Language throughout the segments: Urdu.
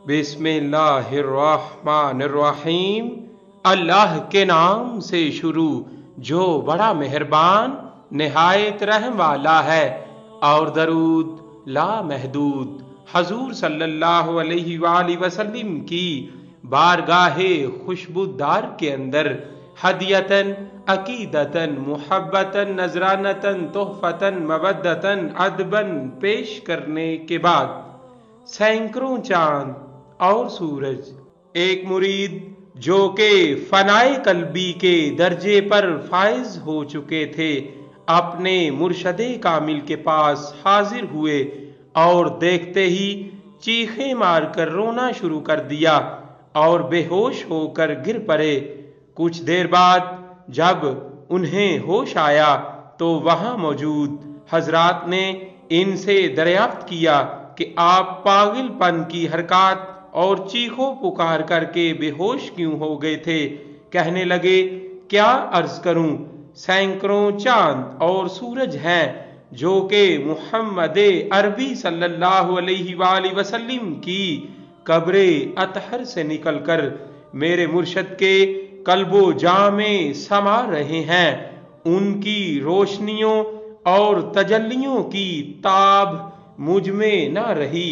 بسم اللہ الرحمن الرحیم۔ اللہ کے نام سے شروع جو بڑا مہربان نہایت رحم والا ہے، اور درود لامحدود حضور صلی اللہ علیہ وآلہ وسلم کی بارگاہ خوشبودار کے اندر ہدیتاً عقیدتاً محبتاً نذرانتاً تحفتاً مودتاً ادباً پیش کرنے کے بعد سینکڑوں چاند اور سورج، ایک مرید جو کہ فنائے قلبی کے درجے پر فائز ہو چکے تھے، اپنے مرشد کامل کے پاس حاضر ہوئے اور دیکھتے ہی چیخیں مار کر رونا شروع کر دیا اور بے ہوش ہو کر گر پڑے۔ کچھ دیر بعد جب انہیں ہوش آیا تو وہاں موجود حضرات نے ان سے دریافت کیا کہ آپ پاگل پن کی حرکات اور چیخو پکار کر کے بے ہوش کیوں ہو گئے تھے؟ کہنے لگے، کیا عرض کروں، سینکڑوں چاند اور سورج ہیں جو کہ محمد عربی صلی اللہ علیہ وآلہ وسلم کی قبر اطہر سے نکل کر میرے مرشد کے قلب و جاں میں سما رہے ہیں۔ ان کی روشنیوں اور تجلیوں کی تاب مجھ میں نہ رہی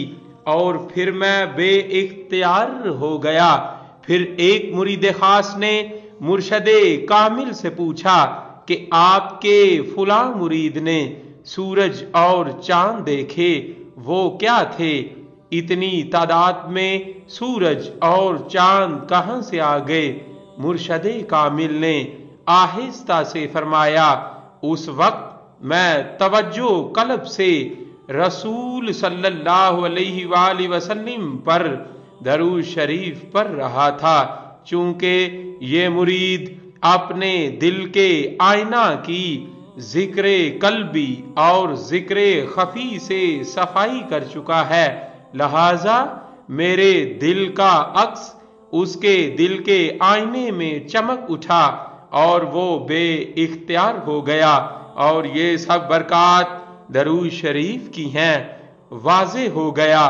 اور پھر میں بے اختیار ہو گیا۔ پھر ایک مرید خاص نے مرشد کامل سے پوچھا کہ آپ کے فلاں مرید نے سورج اور چاند دیکھے، وہ کیا تھے؟ اتنی تعداد میں سورج اور چاند کہاں سے آ گئے؟ مرشد کامل نے آہستہ سے فرمایا، اس وقت میں توجہ قلب سے رسول صلی اللہ علیہ وآلہ وسلم پر درود شریف پڑھ رہا تھا۔ چونکہ یہ مرید اپنے دل کے آئینہ کی ذکر قلبی اور ذکر خفی سے صفائی کر چکا ہے، لہذا میرے دل کا عکس اس کے دل کے آئینے میں چمک اٹھا اور وہ بے اختیار ہو گیا، اور یہ سب برکات درود شریف کی ہیں۔ واضح ہو گیا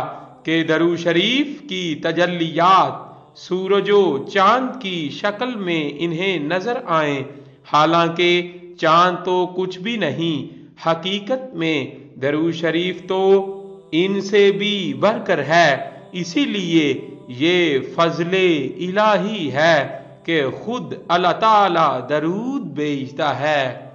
کہ درود شریف کی تجلیات سورج و چاند کی شکل میں انہیں نظر آئیں، حالانکہ چاند تو کچھ بھی نہیں، حقیقت میں درود شریف تو ان سے بھی بڑھ کر ہے۔ اسی لیے یہ فضل الہی ہے کہ خود اللہ تعالی درود بھیجتا ہے۔